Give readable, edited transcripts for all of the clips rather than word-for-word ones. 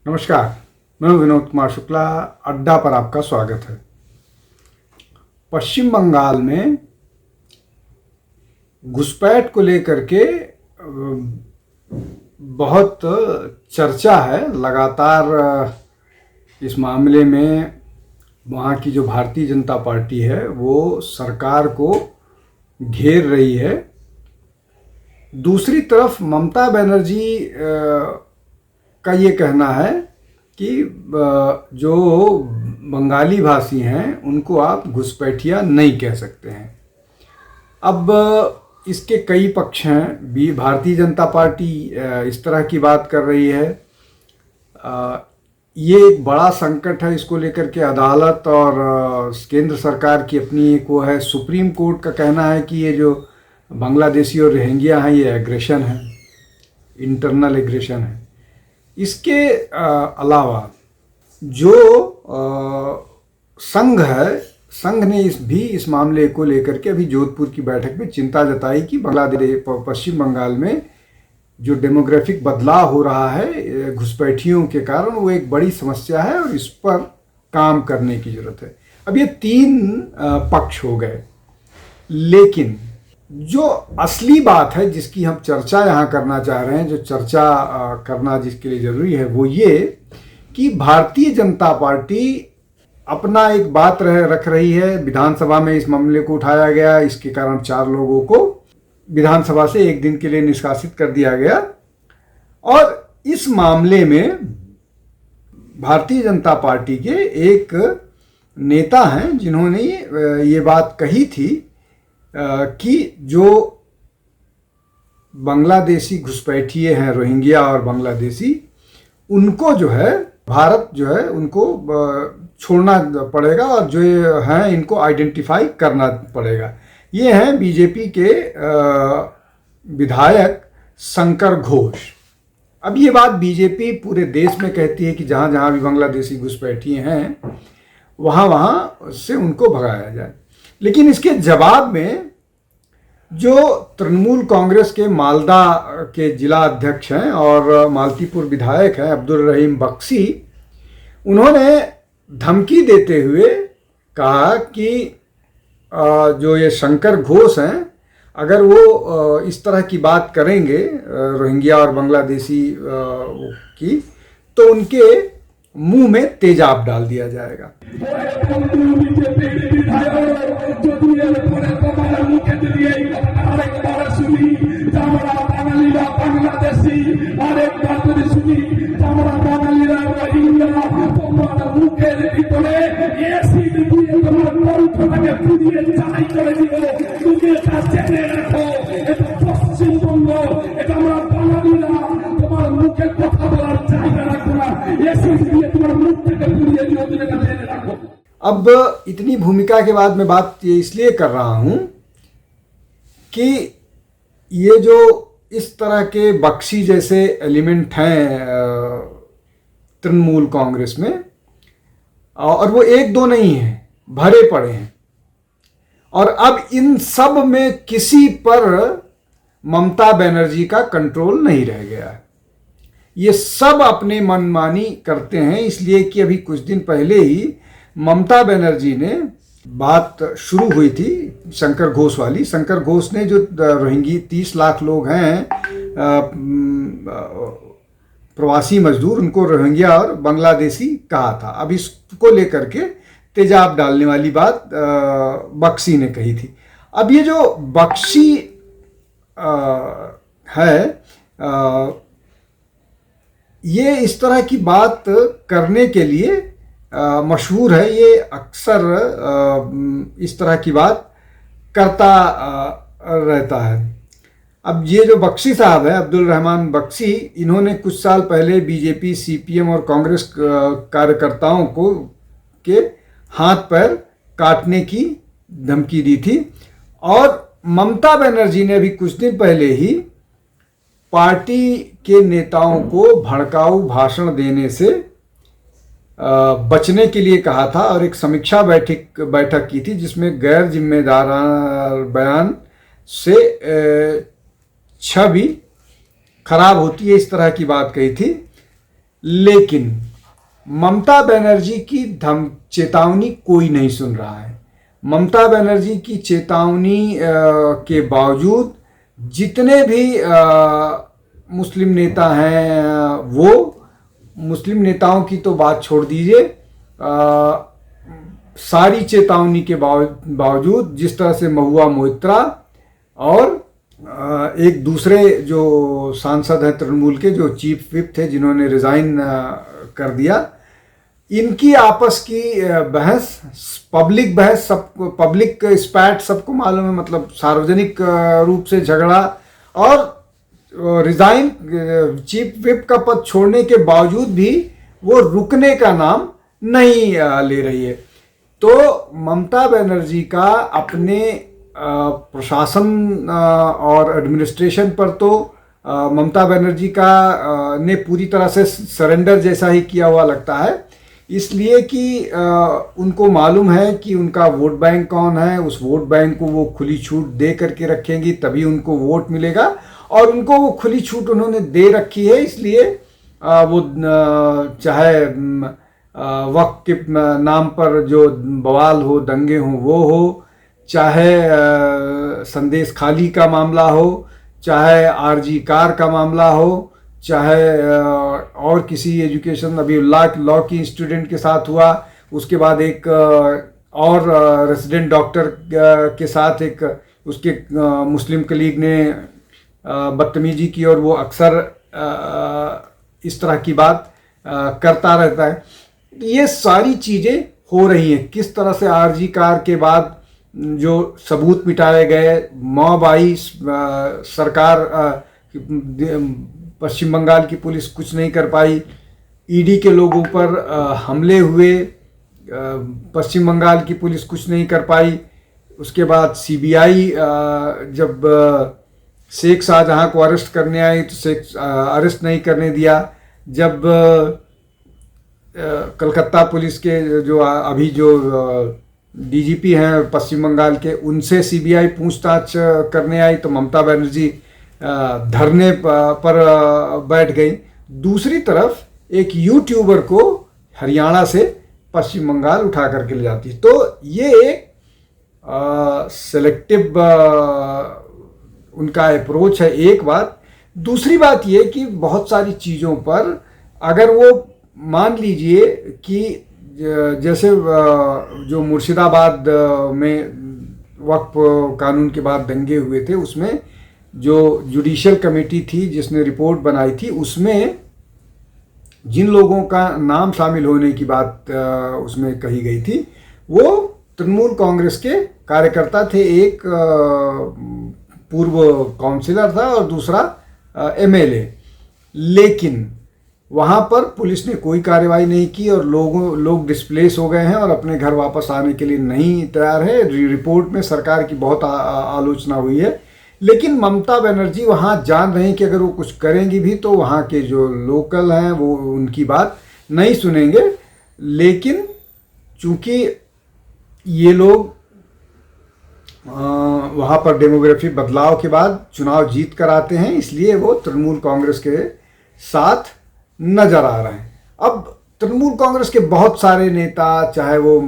नमस्कार, मैं हूं विनोद कुमार शुक्ला। अड्डा पर आपका स्वागत है। पश्चिम बंगाल में घुसपैठ को लेकर के बहुत चर्चा है। लगातार इस मामले में वहाँ की जो भारतीय जनता पार्टी है वो सरकार को घेर रही है। दूसरी तरफ ममता बनर्जी का ये कहना है कि जो बंगाली भाषी हैं उनको आप घुसपैठिया नहीं कह सकते हैं। अब इसके कई पक्ष हैं। भारतीय जनता पार्टी इस तरह की बात कर रही है। ये एक बड़ा संकट है। इसको लेकर के अदालत और केंद्र सरकार की अपनी एक वो है। सुप्रीम कोर्ट का कहना है कि ये जो बांग्लादेशी और रोहिंग्या हैं ये एग्रेशन है, इंटरनल एग्रेशन है। इसके अलावा जो संघ है, संघ ने इस मामले को लेकर के अभी जोधपुर की बैठक में चिंता जताई कि बांग्लादेश पश्चिम बंगाल में जो डेमोग्राफिक बदलाव हो रहा है घुसपैठियों के कारण वो एक बड़ी समस्या है और इस पर काम करने की जरूरत है। अब ये तीन पक्ष हो गए, लेकिन जो असली बात है जिसकी हम चर्चा यहाँ करना चाह रहे हैं, जो चर्चा करना जिसके लिए ज़रूरी है वो ये कि भारतीय जनता पार्टी अपना एक बात रख रही है। विधानसभा में इस मामले को उठाया गया, इसके कारण 4 लोगों को विधानसभा से 1 दिन के लिए निष्कासित कर दिया गया। और इस मामले में भारतीय जनता पार्टी के एक नेता हैं जिन्होंने ये बात कही थी कि जो बांग्लादेशी घुसपैठिए हैं, रोहिंग्या और बांग्लादेशी, उनको जो है भारत जो है उनको छोड़ना पड़ेगा और जो हैं इनको आइडेंटिफाई करना पड़ेगा। ये हैं बीजेपी के विधायक शंकर घोष। अब ये बात बीजेपी पूरे देश में कहती है कि जहाँ जहाँ भी बांग्लादेशी घुसपैठिए हैं वहाँ से उनको भगाया जाए। लेकिन इसके जवाब में जो तृणमूल कांग्रेस के मालदा के जिला अध्यक्ष हैं और मालतीपुर विधायक हैं अब्दुल रहीम बख्शी, उन्होंने धमकी देते हुए कहा कि जो ये शंकर घोष हैं अगर वो इस तरह की बात करेंगे रोहिंग्या और बांग्लादेशी की, तो उनके मुंह में तेजाब डाल दिया जाएगा। अब इतनी भूमिका के बाद मैं बात इसलिए कर रहा हूं कि ये जो इस तरह के बख्शी जैसे एलिमेंट हैं तृणमूल कांग्रेस में, और वो 1-2 नहीं हैं, भरे पड़े हैं। और अब इन सब में किसी पर ममता बनर्जी का कंट्रोल नहीं रह गया है। ये सब अपने मनमानी करते हैं, इसलिए कि अभी कुछ दिन पहले ही ममता बनर्जी ने बात शुरू हुई थी शंकर घोष वाली। शंकर घोष ने जो रोहिंग्या 30 लाख लोग हैं प्रवासी मजदूर, उनको रोहिंग्या और बांग्लादेशी कहा था। अब इसको लेकर के तेजाब डालने वाली बात बख्शी ने कही थी। अब ये जो बख्शी है ये इस तरह की बात करने के लिए मशहूर है। ये अक्सर इस तरह की बात करता रहता है। अब ये जो बख्शी साहब है अब्दुल रहमान बख्शी, इन्होंने कुछ साल पहले बीजेपी, सीपीएम और कांग्रेस कार्यकर्ताओं को के हाथ पैर काटने की धमकी दी थी। और ममता बनर्जी ने भी कुछ दिन पहले ही पार्टी के नेताओं को भड़काऊ भाषण देने से बचने के लिए कहा था और एक समीक्षा बैठक की थी जिसमें गैर जिम्मेदार बयान से छवि खराब होती है, इस तरह की बात कही थी। लेकिन ममता बनर्जी की चेतावनी कोई नहीं सुन रहा है। ममता बनर्जी की चेतावनी के बावजूद जितने भी मुस्लिम नेता हैं, वो मुस्लिम नेताओं की तो बात छोड़ दीजिए, सारी चेतावनी के बावजूद जिस तरह से महुआ मोइत्रा और एक दूसरे जो सांसद हैं तृणमूल के, जो चीफ विप थे, जिन्होंने रिजाइन कर दिया, इनकी आपस की बहस, पब्लिक बहस, सब पब्लिक स्पैट सबको मालूम है, मतलब सार्वजनिक रूप से झगड़ा, और रिजाइन चीफ विप का पद छोड़ने के बावजूद भी वो रुकने का नाम नहीं ले रही है। तो ममता बनर्जी का अपने प्रशासन और एडमिनिस्ट्रेशन पर तो ममता बनर्जी का ने पूरी तरह से सरेंडर जैसा ही किया हुआ लगता है, इसलिए कि उनको मालूम है कि उनका वोट बैंक कौन है। उस वोट बैंक को वो खुली छूट दे करके रखेंगी, तभी उनको वोट मिलेगा, और उनको वो खुली छूट उन्होंने दे रखी है। इसलिए वो चाहे वक्त के नाम पर जो बवाल हो, दंगे हों, वो हो, चाहे संदेश खाली का मामला हो, चाहे आरजी कार का मामला हो, चाहे और किसी एजुकेशन, अभी लॉ की स्टूडेंट के साथ हुआ, उसके बाद एक और रेसिडेंट डॉक्टर के साथ एक उसके मुस्लिम कलीग ने बदतमीजी की, और वो अक्सर इस तरह की बात करता रहता है। ये सारी चीज़ें हो रही हैं। किस तरह से आरजी कार के बाद जो सबूत मिटाए गए, मॉब आई, सरकार पश्चिम बंगाल की पुलिस कुछ नहीं कर पाई, ईडी के लोगों पर हमले हुए, पश्चिम बंगाल की पुलिस कुछ नहीं कर पाई। उसके बाद सीबीआई जब शेख शाहजहां को अरेस्ट करने आई तो अरेस्ट नहीं करने दिया। जब कलकत्ता पुलिस के जो अभी जो डीजीपी हैं पश्चिम बंगाल के, उनसे सीबीआई पूछताछ करने आई तो ममता बनर्जी धरने पर बैठ गई। दूसरी तरफ एक यूट्यूबर को हरियाणा से पश्चिम बंगाल उठा करके ले जाती है। तो ये एक सेलेक्टिव उनका अप्रोच है, एक बात। दूसरी बात ये कि बहुत सारी चीज़ों पर अगर वो मान लीजिए कि जैसे जो मुर्शिदाबाद में वक्फ कानून के बाद दंगे हुए थे, उसमें जो जुडिशियल कमेटी थी जिसने रिपोर्ट बनाई थी, उसमें जिन लोगों का नाम शामिल होने की बात उसमें कही गई थी, वो तृणमूल कांग्रेस के कार्यकर्ता थे। एक पूर्व काउंसिलर था और दूसरा एमएलए। लेकिन वहाँ पर पुलिस ने कोई कार्रवाई नहीं की और लोग डिस्प्लेस हो गए हैं और अपने घर वापस आने के लिए नहीं तैयार है। रिपोर्ट में सरकार की बहुत आलोचना हुई है, लेकिन ममता बनर्जी वहाँ जान रहे हैं कि अगर वो कुछ करेंगी भी तो वहाँ के जो लोकल हैं वो उनकी बात नहीं सुनेंगे। लेकिन चूँकि ये लोग वहाँ पर डेमोग्राफी बदलाव के बाद चुनाव जीत कर आते हैं, इसलिए वो तृणमूल कांग्रेस के साथ नजर आ रहे हैं। अब तृणमूल कांग्रेस के बहुत सारे नेता, चाहे वो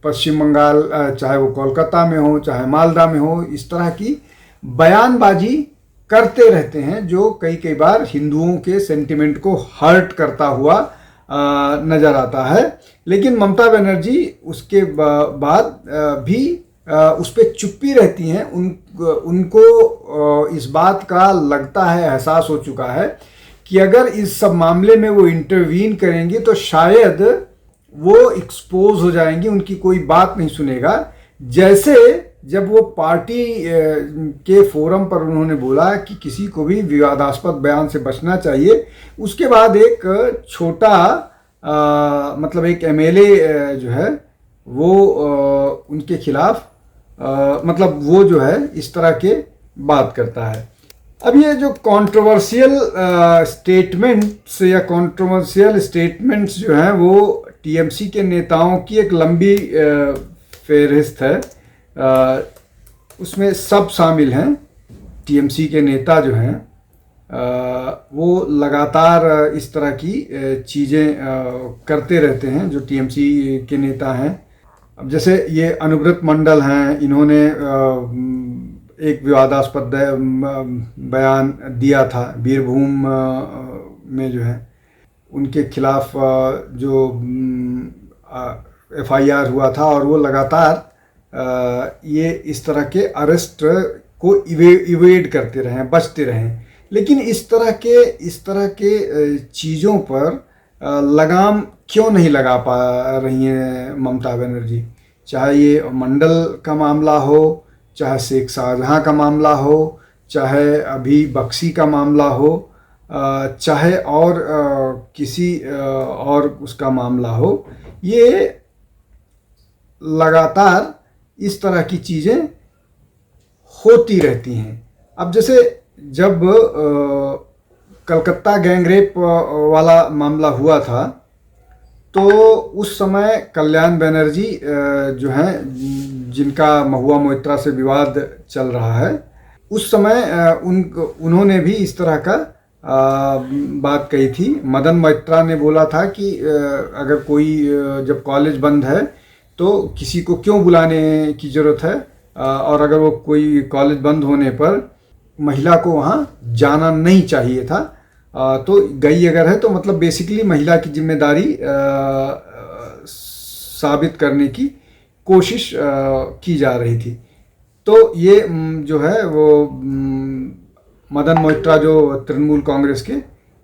पश्चिम बंगाल, चाहे वो कोलकाता में हो, चाहे मालदा में हो, इस तरह की बयानबाजी करते रहते हैं जो कई बार हिंदुओं के सेंटिमेंट को हर्ट करता हुआ नजर आता है। लेकिन ममता बनर्जी उसके बाद भी उस पर चुप्पी रहती हैं। उनको इस बात का लगता है, एहसास हो चुका है कि अगर इस सब मामले में वो इंटरवीन करेंगी तो शायद वो एक्सपोज हो जाएंगी, उनकी कोई बात नहीं सुनेगा। जैसे जब वो पार्टी के फोरम पर उन्होंने बोला कि किसी को भी विवादास्पद बयान से बचना चाहिए, उसके बाद एक छोटा मतलब एक एमएलए जो है वो उनके खिलाफ मतलब वो जो है इस तरह के बात करता है। अब ये जो कंट्रोवर्शियल स्टेटमेंट्स या कंट्रोवर्शियल स्टेटमेंट्स जो हैं वो टीएमसी के नेताओं की एक लंबी फहरिस्त है। उसमें सब शामिल हैं। टीएमसी के नेता जो हैं वो लगातार इस तरह की चीज़ें करते रहते हैं, जो टीएमसी के नेता हैं। अब जैसे ये अनुव्रत मंडल हैं, इन्होंने एक विवादास्पद बयान दिया था बीरभूम में, जो है उनके खिलाफ जो एफआईआर हुआ था, और वो लगातार ये इस तरह के अरेस्ट को इवेड करते रहे, बचते रहे। लेकिन इस तरह के चीज़ों पर लगाम क्यों नहीं लगा पा रही हैं ममता बनर्जी? चाहे ये मंडल का मामला हो, चाहे शेख शाहजहां का मामला हो, चाहे अभी बक्सी का मामला हो, चाहे और किसी और उसका मामला हो, ये लगातार इस तरह की चीज़ें होती रहती हैं। अब जैसे जब कलकत्ता गैंगरेप वाला मामला हुआ था, तो उस समय कल्याण बनर्जी जो हैं, जिनका महुआ मोइत्रा से विवाद चल रहा है, उस समय उन्होंने भी इस तरह का बात कही थी। मदन मोइत्रा ने बोला था कि अगर कोई जब कॉलेज बंद है तो किसी को क्यों बुलाने की ज़रूरत है, और अगर वो कोई कॉलेज बंद होने पर महिला को वहाँ जाना नहीं चाहिए था, तो गई अगर है तो मतलब बेसिकली महिला की जिम्मेदारी साबित करने की कोशिश की जा रही थी। तो ये जो है वो मदन मोइत्रा जो तृणमूल कांग्रेस के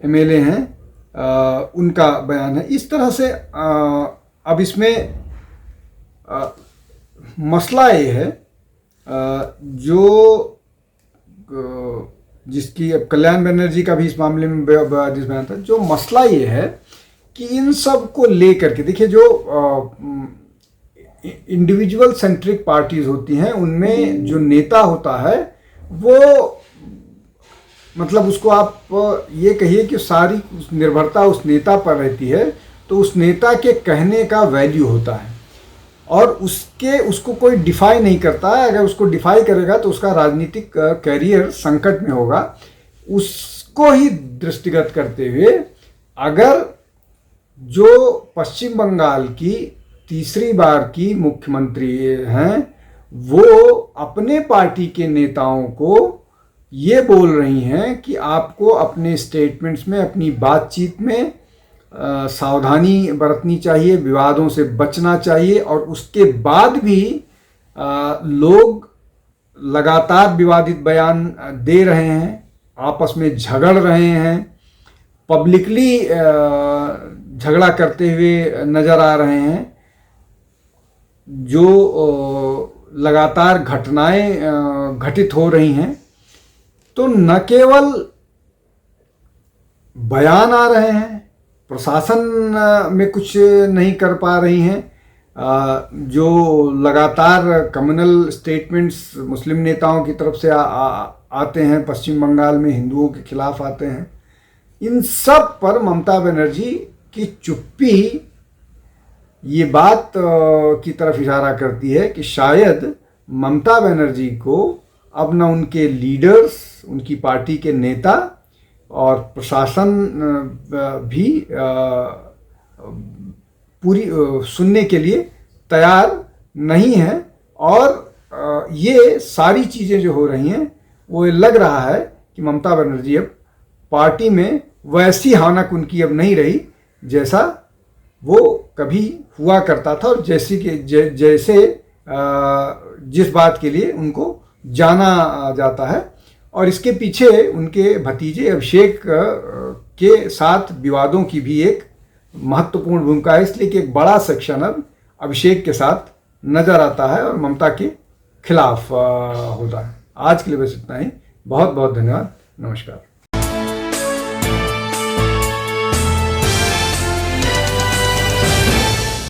एमएलए हैं, उनका बयान है। इस तरह से अब इसमें मसला ये है, जो जिसकी अब कल्याण बनर्जी का भी इस मामले में जिस बयान था, जो मसला ये है कि इन सब को लेकर के देखिए, जो इंडिविजुअल सेंट्रिक पार्टीज होती हैं, उनमें जो नेता होता है वो मतलब उसको आप ये कहिए कि सारी निर्भरता उस नेता पर रहती है, तो उस नेता के कहने का वैल्यू होता है, और उसको कोई डिफाई नहीं करता है। अगर उसको डिफाई करेगा तो उसका राजनीतिक कैरियर संकट में होगा। उसको ही दृष्टिगत करते हुए अगर जो पश्चिम बंगाल की तीसरी बार की मुख्यमंत्री हैं, वो अपने पार्टी के नेताओं को ये बोल रही हैं कि आपको अपने स्टेटमेंट्स में, अपनी बातचीत में सावधानी बरतनी चाहिए, विवादों से बचना चाहिए, और उसके बाद भी लोग लगातार विवादित बयान दे रहे हैं, आपस में झगड़ रहे हैं, पब्लिकली झगड़ा करते हुए नज़र आ रहे हैं। जो लगातार घटनाएं घटित हो रही हैं, तो न केवल बयान आ रहे हैं, प्रशासन में कुछ नहीं कर पा रही हैं, जो लगातार कम्युनल स्टेटमेंट्स मुस्लिम नेताओं की तरफ से आते हैं, पश्चिम बंगाल में हिंदुओं के खिलाफ आते हैं। इन सब पर ममता बनर्जी की चुप्पी ये बात की तरफ इशारा करती है कि शायद ममता बनर्जी को अब न उनके लीडर्स, उनकी पार्टी के नेता और प्रशासन भी पूरी सुनने के लिए तैयार नहीं है। और ये सारी चीज़ें जो हो रही हैं, वो लग रहा है कि ममता बनर्जी अब पार्टी में वैसी हानक उनकी अब नहीं रही जैसा वो कभी हुआ करता था, और जैसे जिस बात के लिए उनको जाना जाता है। और इसके पीछे उनके भतीजे अभिषेक के साथ विवादों की भी एक महत्वपूर्ण भूमिका है, इसलिए कि एक बड़ा सेक्शन अब अभिषेक के साथ नज़र आता है और ममता के खिलाफ होता है। आज के लिए बस इतना ही। बहुत बहुत धन्यवाद। नमस्कार।